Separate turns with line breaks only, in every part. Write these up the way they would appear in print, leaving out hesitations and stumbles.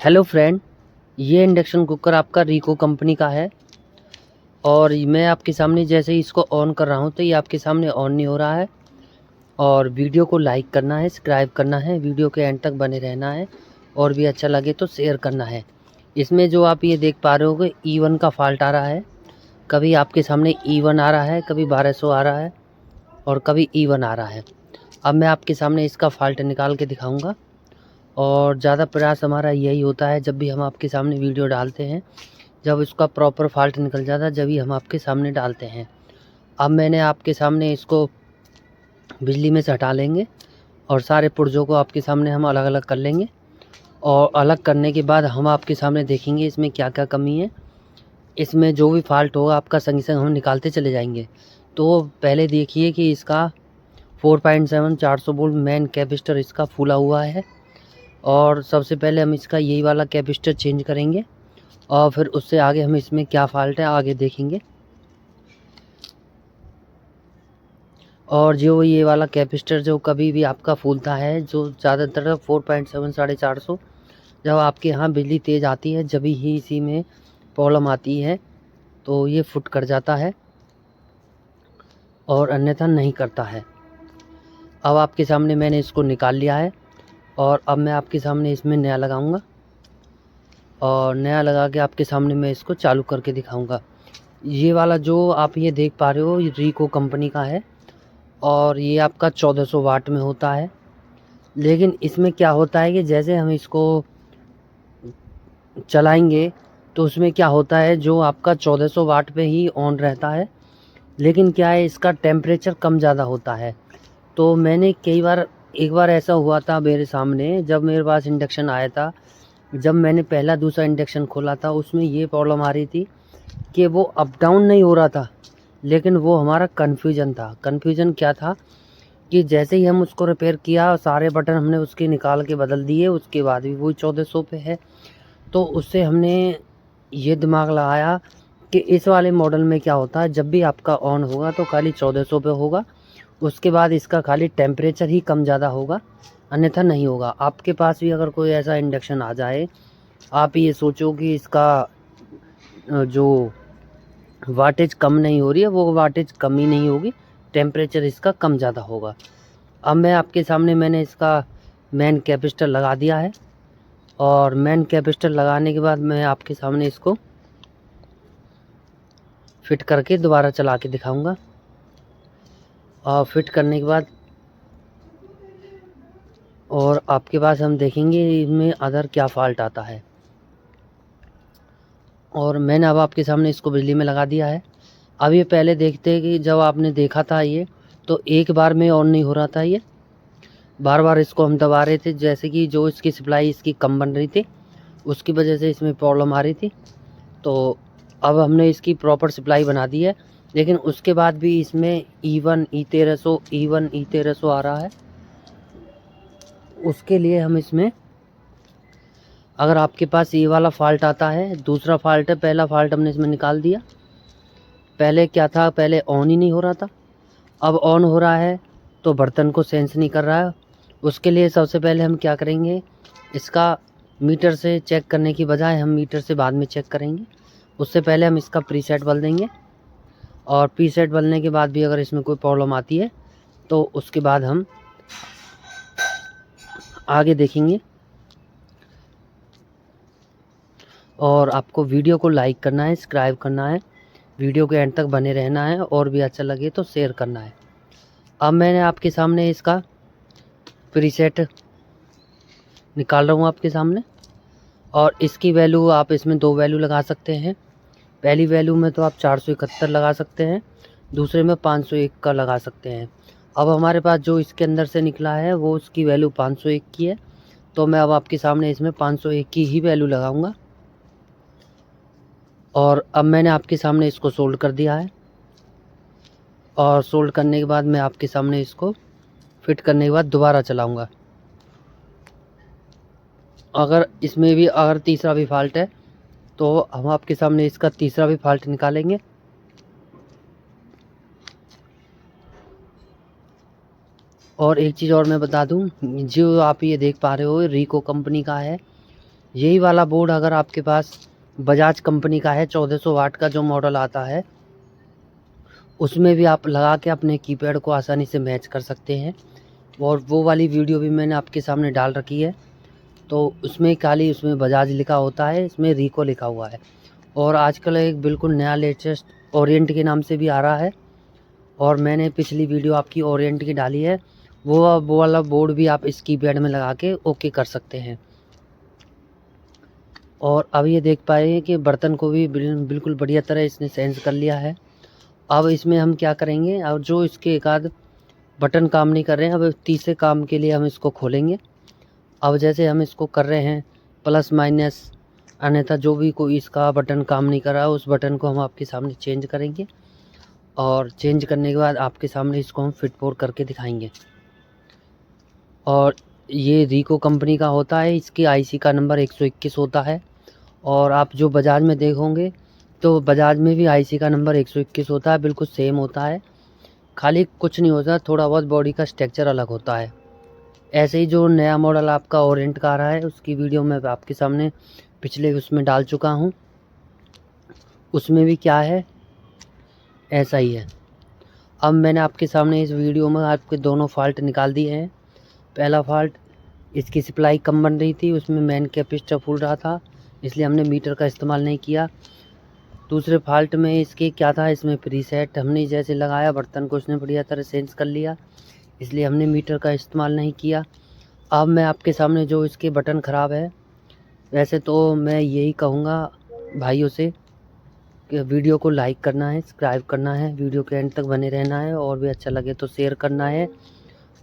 Hello friend, ये induction cooker आपका RIICO company का है। और मैं आपके सामने जैसे ही इसको ऑन कर रहा हूँ तो ये आपके सामने ऑन नहीं हो रहा है। और वीडियो को लाइक करना है, सब्सक्राइब करना है, वीडियो के एंड तक बने रहना है और भी अच्छा लगे तो शेयर करना है। इसमें जो आप ये देख पा रहे होगे E1 का फॉल्ट आ रहा है। कभी आपके सामने E1 आ रहा है, कभी 1200 आ रहा है और कभी E1 आ रहा है। अब मैं आपके सामने इसका फॉल्ट निकाल के दिखाऊँगा। और ज़्यादा प्रयास हमारा यही होता है, जब भी हम आपके सामने वीडियो डालते हैं, जब इसका प्रॉपर फॉल्ट निकल जाता है जब ही हम आपके सामने डालते हैं। अब मैंने आपके सामने इसको बिजली में से हटा लेंगे और सारे पुर्जों को आपके सामने हम अलग अलग कर लेंगे। और अलग करने के बाद हम आपके सामने देखेंगे इसमें क्या क्या कमी है। इसमें जो भी फॉल्ट होगा आपका संग संग हम निकालते चले जाएंगे। तो पहले देखिए कि इसका 4.7 400 वोल्ट मेन कैपेसिटर इसका फूला हुआ है। और सबसे पहले हम इसका यही वाला कैपेसिटर चेंज करेंगे और फिर उससे आगे हम इसमें क्या फॉल्ट है आगे देखेंगे। और जो ये वाला कैपेसिटर जो कभी भी आपका फूलता है, जो ज़्यादातर 4.7 450, जब आपके यहाँ बिजली तेज़ आती है जब ही इसी में प्रॉब्लम आती है, तो ये फुट कर जाता है और अन्यथा नहीं करता है। अब आपके सामने मैंने इसको निकाल लिया है और अब मैं आपके सामने इसमें नया लगाऊंगा और नया लगा के आपके सामने मैं इसको चालू करके दिखाऊंगा। ये वाला जो आप ये देख पा रहे हो ये रीको कंपनी का है और ये आपका 1400 वाट में होता है। लेकिन इसमें क्या होता है कि जैसे हम इसको चलाएंगे तो उसमें क्या होता है, जो आपका 1400 वाट पे ही ऑन रहता है, लेकिन क्या है इसका टेम्परेचर कम ज़्यादा होता है। तो मैंने कई बार, एक बार ऐसा हुआ था मेरे सामने जब मेरे पास इंडक्शन आया था, जब मैंने पहला दूसरा इंडक्शन खोला था उसमें ये प्रॉब्लम आ रही थी कि वो अप डाउन नहीं हो रहा था, लेकिन वो हमारा कन्फ्यूजन था। कन्फ्यूजन क्या था कि जैसे ही हम उसको रिपेयर किया सारे बटन हमने उसके निकाल के बदल दिए, उसके बाद भी वही 1400 पे है। तो उससे हमने ये दिमाग लगाया कि इस वाले मॉडल में क्या होता है, जब भी आपका ऑन होगा तो खाली 1400 पे होगा, उसके बाद इसका खाली टेम्परेचर ही कम ज़्यादा होगा, अन्यथा नहीं होगा। आपके पास भी अगर कोई ऐसा इंडक्शन आ जाए, आप ये सोचो कि इसका जो वाटेज कम नहीं हो रही है, वो वाटेज कम ही नहीं होगी, टेम्परेचर इसका कम ज़्यादा होगा। अब मैं आपके सामने मैंने इसका मेन कैपेसिटर लगा दिया है और मेन कैपेसिटर लगाने के बाद मैं आपके सामने इसको फिट करके दोबारा चला के दिखाऊंगा। और फिट करने के बाद और आपके पास हम देखेंगे इसमें अदर क्या फॉल्ट आता है। और मैंने अब आपके सामने इसको बिजली में लगा दिया है। अब ये पहले देखते हैं कि जब आपने देखा था ये, तो एक बार में ऑन नहीं हो रहा था, ये बार बार इसको हम दबा रहे थे, जैसे कि जो इसकी सप्लाई इसकी कम बन रही थी उसकी वजह से इसमें प्रॉब्लम आ रही थी। तो अब हमने इसकी प्रॉपर सप्लाई बना दी है, लेकिन उसके बाद भी इसमें E1 E1300 आ रहा है। उसके लिए हम इसमें, अगर आपके पास ये वाला फॉल्ट आता है, दूसरा फॉल्ट है, पहला फॉल्ट हमने इसमें निकाल दिया। पहले क्या था, पहले ऑन ही नहीं हो रहा था, अब ऑन हो रहा है तो बर्तन को सेंस नहीं कर रहा है। उसके लिए सबसे पहले हम क्या करेंगे, इसका मीटर से चेक करने की बजाय हम मीटर से बाद में चेक करेंगे। उससे पहले हम इसका प्रीसेट बदल देंगे और प्रीसेट बदलने के बाद भी अगर इसमें कोई प्रॉब्लम आती है तो उसके बाद हम आगे देखेंगे। और आपको वीडियो को लाइक करना है, सब्सक्राइब करना है, वीडियो के एंड तक बने रहना है और भी अच्छा लगे तो शेयर करना है। अब मैंने आपके सामने इसका प्रीसेट निकाल रहा हूँ आपके सामने। और इसकी वैल्यू आप इसमें दो वैल्यू लगा सकते हैं। पहली वैल्यू में तो आप 471 लगा सकते हैं, दूसरे में 501 का लगा सकते हैं। अब हमारे पास जो इसके अंदर से निकला है वो उसकी वैल्यू 501 की है, तो मैं अब आपके सामने इसमें 501 की ही वैल्यू लगाऊंगा। और अब मैंने आपके सामने इसको सोल्ड कर दिया है और सोल्ड करने के बाद मैं आपके सामने इसको फिट करने के बाद दोबारा चलाऊंगा। अगर इसमें भी अगर तीसरा भी फॉल्ट है तो हम आपके सामने इसका तीसरा भी फॉल्ट निकालेंगे। और एक चीज़ और मैं बता दूं, जो आप ये देख पा रहे हो रीको कंपनी का है। यही वाला बोर्ड अगर आपके पास बजाज कंपनी का है 1400 वाट का जो मॉडल आता है, उसमें भी आप लगा के अपने कीपैड को आसानी से मैच कर सकते हैं। और वो वाली वीडियो भी मैंने आपके सामने डाल रखी है। तो उसमें खाली उसमें बजाज लिखा होता है, इसमें रिको लिखा हुआ है। और आजकल एक बिल्कुल नया लेटेस्ट ओरिएंट के नाम से भी आ रहा है, और मैंने पिछली वीडियो आपकी ओरिएंट की डाली है। वो वाला बोर्ड भी आप इस कीपैड में लगा के ओके कर सकते हैं। और अब ये देख पाए हैं कि बर्तन को भी बिल्कुल बढ़िया तरह इसने सेंस कर लिया है। अब इसमें हम क्या करेंगे, अब जो इसके एक आध बटन काम नहीं कर रहे हैं, अब तीसरे काम के लिए हम इसको खोलेंगे। अब जैसे हम इसको कर रहे हैं प्लस माइनस, अन्यथा जो भी कोई इसका बटन काम नहीं कर रहा, उस बटन को हम आपके सामने चेंज करेंगे। और चेंज करने के बाद आपके सामने इसको हम फिट फोर करके दिखाएंगे। और ये रिको कंपनी का होता है, इसकी आईसी का नंबर 121 होता है। और आप जो बजाज में देखोगे तो बजाज में भी आईसी का नंबर 121 होता है, बिल्कुल सेम होता है। खाली कुछ नहीं होता, थोड़ा बहुत बॉडी का स्ट्रक्चर अलग होता है। ऐसे ही जो नया मॉडल आपका ओरिएंट का आ रहा है, उसकी वीडियो मैं आपके सामने पिछले उसमें डाल चुका हूँ। उसमें भी क्या है, ऐसा ही है। अब मैंने आपके सामने इस वीडियो में आपके दोनों फॉल्ट निकाल दिए हैं। पहला फॉल्ट, इसकी सप्लाई कम बन रही थी, उसमें मेन कैपेसिटर फूल रहा था, इसलिए हमने मीटर का इस्तेमाल नहीं किया। दूसरे फॉल्ट में इसके क्या था, इसमें प्रीसेट हमने जैसे लगाया बर्तन को उसने बढ़िया तरह सेंस कर लिया, इसलिए हमने मीटर का इस्तेमाल नहीं किया। अब मैं आपके सामने जो इसके बटन ख़राब है, वैसे तो मैं यही कहूँगा भाइयों से कि वीडियो को लाइक करना है, सब्सक्राइब करना है, वीडियो के एंड तक बने रहना है, और भी अच्छा लगे तो शेयर करना है,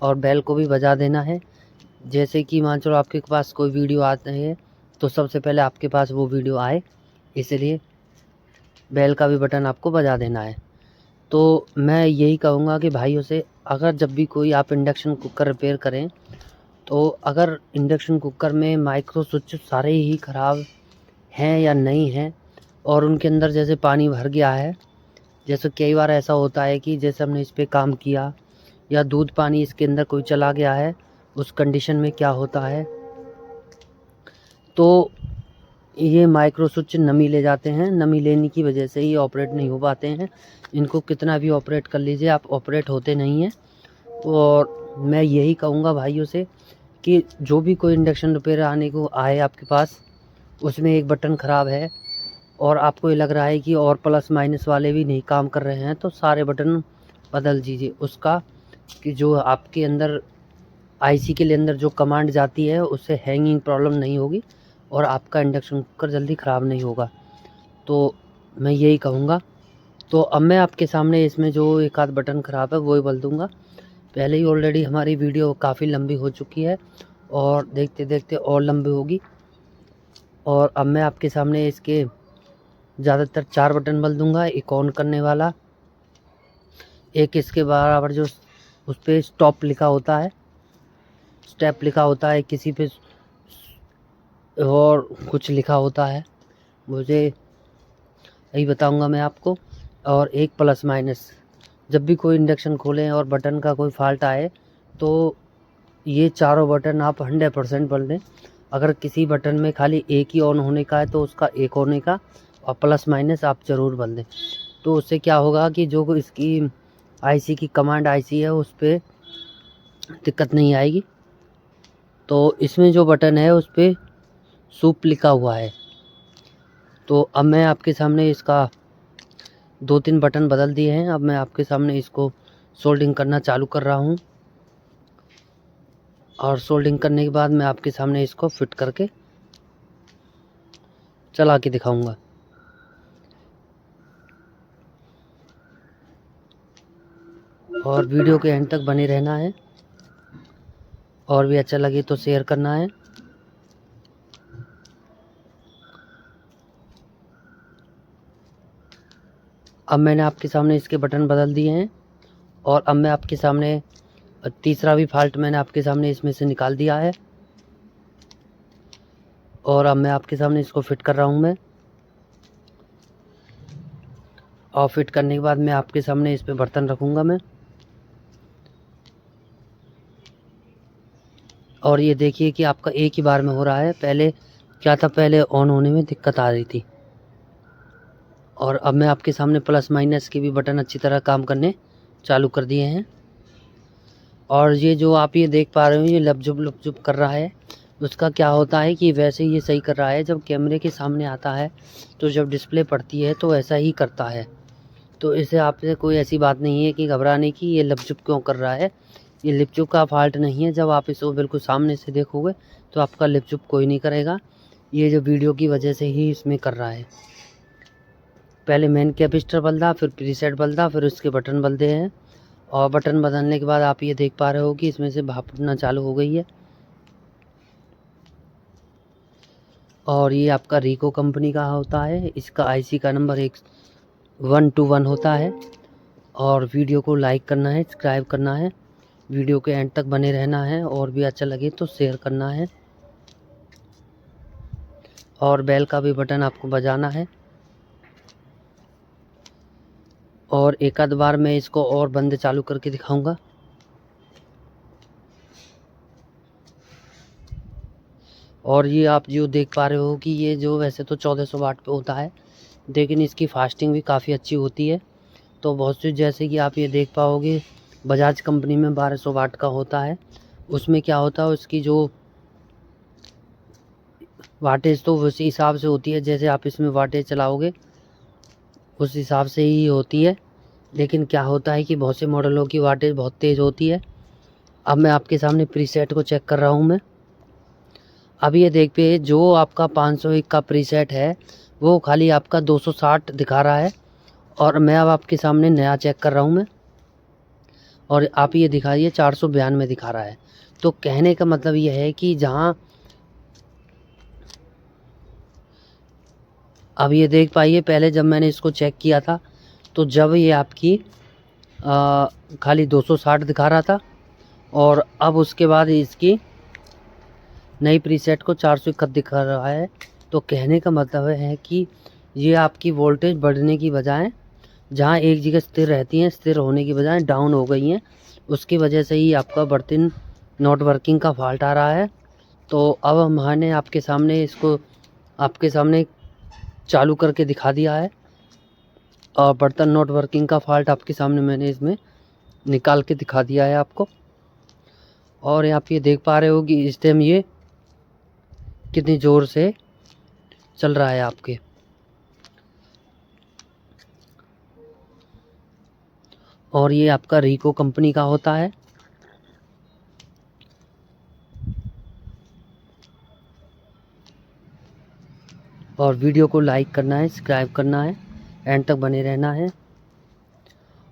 और बेल को भी बजा देना है। जैसे कि मान चलो आपके पास कोई वीडियो आते हैं तो सबसे पहले आपके पास वो वीडियो आए, इसलिए बेल का भी बटन आपको बजा देना है। तो मैं यही कहूँगा कि भाइयों से, अगर जब भी कोई आप इंडक्शन कुकर रिपेयर करें, तो अगर इंडक्शन कुकर में माइक्रो स्विच सारे ही ख़राब हैं या नहीं हैं, और उनके अंदर जैसे पानी भर गया है, जैसे कई बार ऐसा होता है कि जैसे हमने इस पे काम किया या दूध पानी इसके अंदर कोई चला गया है, उस कंडीशन में क्या होता है, तो ये माइक्रो स्विच नमी ले जाते हैं। नमी लेने की वजह से ही ऑपरेट नहीं हो पाते हैं। इनको कितना भी ऑपरेट कर लीजिए, आप ऑपरेट होते नहीं हैं। और मैं यही कहूँगा भाइयों से कि जो भी कोई इंडक्शन रिपेयर आने को आए आपके पास, उसमें एक बटन ख़राब है और आपको ये लग रहा है कि और प्लस माइनस वाले भी नहीं काम कर रहे हैं, तो सारे बटन बदल दीजिए। उसका कि जो आपके अंदर आईसी के अंदर जो कमांड जाती है, उससे हैंगिंग प्रॉब्लम नहीं होगी और आपका इंडक्शन कुकर जल्दी ख़राब नहीं होगा। तो मैं यही कहूँगा। तो अब मैं आपके सामने इसमें जो एक आध बटन ख़राब है वो ही बदल दूँगा। पहले ही ऑलरेडी हमारी वीडियो काफ़ी लंबी हो चुकी है और देखते देखते और लंबी होगी। और अब मैं आपके सामने इसके ज़्यादातर 4 बटन बदल दूँगा। एक ऑन करने वाला, एक इसके बराबर जो उस पर स्टॉप लिखा होता है, स्टेप लिखा होता है, किसी पे और कुछ लिखा होता है, मुझे यही बताऊंगा मैं आपको। और एक प्लस माइनस, जब भी कोई इंडक्शन खोलें और बटन का कोई फॉल्ट आए तो ये चारों बटन आप 100% बदल दें। अगर किसी बटन में खाली एक ही ऑन होने का है तो उसका एक होने का, और प्लस माइनस आप ज़रूर बदल दें। तो उससे क्या होगा कि जो इसकी आईसी की कमांड आईसी है उस पर दिक्कत नहीं आएगी। तो इसमें जो बटन है उस पर सूप लिखा हुआ है। तो अब मैं आपके सामने इसका 2-3 बटन बदल दिए हैं। अब मैं आपके सामने इसको सोल्डिंग करना चालू कर रहा हूँ, और सोल्डिंग करने के बाद मैं आपके सामने इसको फिट करके चला के दिखाऊंगा। और वीडियो के एंड तक बने रहना है, और भी अच्छा लगे तो शेयर करना है। अब मैंने आपके सामने इसके बटन बदल दिए हैं, और अब मैं आपके सामने तीसरा भी फॉल्ट मैंने आपके सामने इसमें से निकाल दिया है, और अब मैं आपके सामने इसको फिट कर रहा हूँ मैं। और फिट करने के बाद मैं आपके सामने इस पे बर्तन रखूँगा मैं। और ये देखिए कि आपका एक ही बार में हो रहा है। पहले क्या था, पहले ऑन होने में दिक्कत आ रही थी। और अब मैं आपके सामने प्लस माइनस के भी बटन अच्छी तरह काम करने चालू कर दिए हैं। और ये जो आप ये देख पा रहे हो, ये लपजुब कर रहा है, उसका क्या होता है कि वैसे ये सही कर रहा है। जब कैमरे के सामने आता है तो जब डिस्प्ले पड़ती है तो ऐसा ही करता है। तो इससे आपसे कोई ऐसी बात नहीं है कि घबराने की, ये लपजुब क्यों कर रहा है। ये लिपचुप का फॉल्ट नहीं है। जब आप इसको बिल्कुल सामने से देखोगे तो आपका लिपचुप कोई नहीं करेगा। ये जो वीडियो की वजह से ही इसमें कर रहा है। पहले मेन कैपेसिटर बदला, फिर प्रीसेट बदला, फिर उसके बटन बदले हैं। और बटन बदलने के बाद आप ये देख पा रहे हो कि इसमें से भाप उठना चालू हो गई है। और ये आपका रिको कंपनी का होता है। इसका आईसी का नंबर 121 होता है। और वीडियो को लाइक करना है, सब्सक्राइब करना है, वीडियो के एंड तक बने रहना है, और भी अच्छा लगे तो शेयर करना है, और बेल का भी बटन आपको बजाना है। और एक आध बार मैं इसको और बंद चालू करके दिखाऊंगा। और ये आप जो देख पा रहे हो कि ये जो वैसे तो 1400 वाट पे होता है, लेकिन इसकी फास्टिंग भी काफ़ी अच्छी होती है। तो बहुत सी, जैसे कि आप ये देख पाओगे, बजाज कंपनी में 1200 वाट का होता है। उसमें क्या होता है, उसकी जो वाटेज तो उसी हिसाब से होती है, जैसे आप इसमें वाटेज चलाओगे उस हिसाब से ही होती है। लेकिन क्या होता है कि बहुत से मॉडलों की वाटेज बहुत तेज़ होती है। अब मैं आपके सामने प्रीसेट को चेक कर रहा हूँ मैं। अब ये देख पे, जो आपका 501 का प्रीसेट है वो खाली आपका 260 दिखा रहा है। और मैं अब आपके सामने नया चेक कर रहा हूँ मैं, और आप ये दिखाइए 492 दिखा रहा है। तो कहने का मतलब ये है कि जहाँ अब ये देख पाइए, पहले जब मैंने इसको चेक किया था तो जब ये आपकी खाली 260 दिखा रहा था, और अब उसके बाद इसकी नई प्रीसेट को 461 दिखा रहा है। तो कहने का मतलब है कि ये आपकी वोल्टेज बढ़ने की बजाय, जहाँ एक जगह स्थिर रहती हैं, स्थिर होने की बजाय डाउन हो गई हैं। उसकी वजह से ही आपका बर्तन नॉट वर्किंग का फॉल्ट आ रहा है। तो अब हमने आपके सामने इसको आपके सामने चालू करके दिखा दिया है, और बर्तन नॉट वर्किंग का फॉल्ट आपके सामने मैंने इसमें निकाल के दिखा दिया है आपको। और आप ये देख पा रहे हो कि इस टाइम ये कितनी ज़ोर से चल रहा है आपके। और ये आपका रिको कंपनी का होता है। और वीडियो को लाइक करना है, सब्सक्राइब करना है, एंड तक बने रहना है।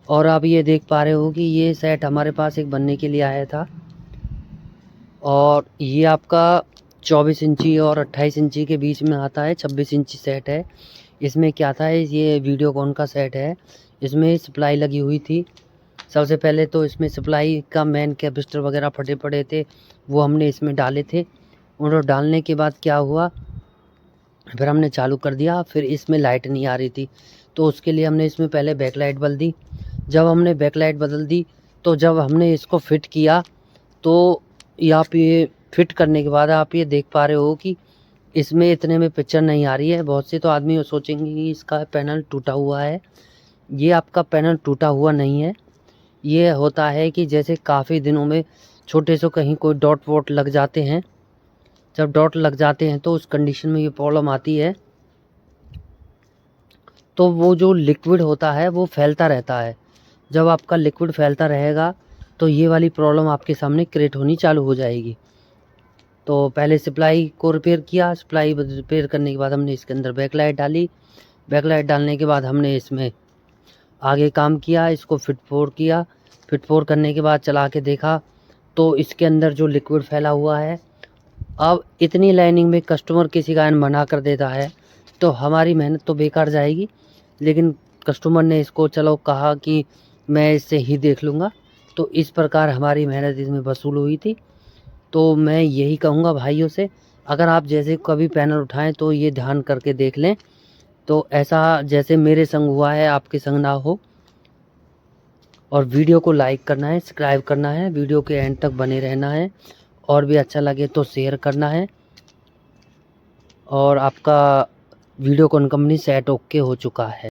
और आप ये देख पा रहे हो कि ये सेट हमारे पास एक बनने के लिए आया था, और ये आपका 24 इंची और 28 इंची के बीच में आता है। 26 इंची सेट है। इसमें क्या था, ये वीडियोकॉन का सेट है। इसमें सप्लाई लगी हुई थी। सबसे पहले तो इसमें सप्लाई का मेन कैपेसिटर वगैरह फटे पड़े थे, वो हमने इसमें डाले थे। उनको डालने के बाद क्या हुआ, फिर हमने चालू कर दिया, फिर इसमें लाइट नहीं आ रही थी। तो उसके लिए हमने इसमें पहले बैकलाइट बदल दी। जब हमने बैकलाइट बदल दी तो जब हमने इसको फिट किया, तो आप ये फिट करने के बाद आप ये देख पा रहे हो कि इसमें इतने में पिक्चर नहीं आ रही है। बहुत से तो आदमी सोचेंगे कि इसका पैनल टूटा हुआ है। ये आपका पैनल टूटा हुआ नहीं है। ये होता है कि जैसे काफ़ी दिनों में छोटे से कहीं कोई डॉट वॉट लग जाते हैं। जब डॉट लग जाते हैं तो उस कंडीशन में ये प्रॉब्लम आती है। तो वो जो लिक्विड होता है वो फैलता रहता है। जब आपका लिक्विड फैलता रहेगा तो ये वाली प्रॉब्लम आपके सामने क्रिएट होनी चालू हो जाएगी। तो पहले सप्लाई को रिपेयर किया। सप्लाई रिपेयर करने के बाद हमने इसके अंदर बैकलाइट डाली। बैकलाइट डालने के बाद हमने इसमें आगे काम किया, इसको फिट फोर किया। फिट फोर करने के बाद चला के देखा तो इसके अंदर जो लिक्विड फैला हुआ है, अब इतनी लाइनिंग में कस्टमर किसी कारण मना कर देता है तो हमारी मेहनत तो बेकार जाएगी। लेकिन कस्टमर ने इसको चलो कहा कि मैं इससे ही देख लूँगा, तो इस प्रकार हमारी मेहनत इसमें वसूल हुई थी। तो मैं यही कहूँगा भाइयों से, अगर आप जैसे कभी पैनल उठाएं तो ये ध्यान करके देख लें, तो ऐसा जैसे मेरे संग हुआ है आपके संग ना हो। और वीडियो को लाइक करना है, सब्सक्राइब करना है, वीडियो के एंड तक बने रहना है, और भी अच्छा लगे तो शेयर करना है। और आपका वीडियोकॉन कंपनी सेट ओके हो चुका है।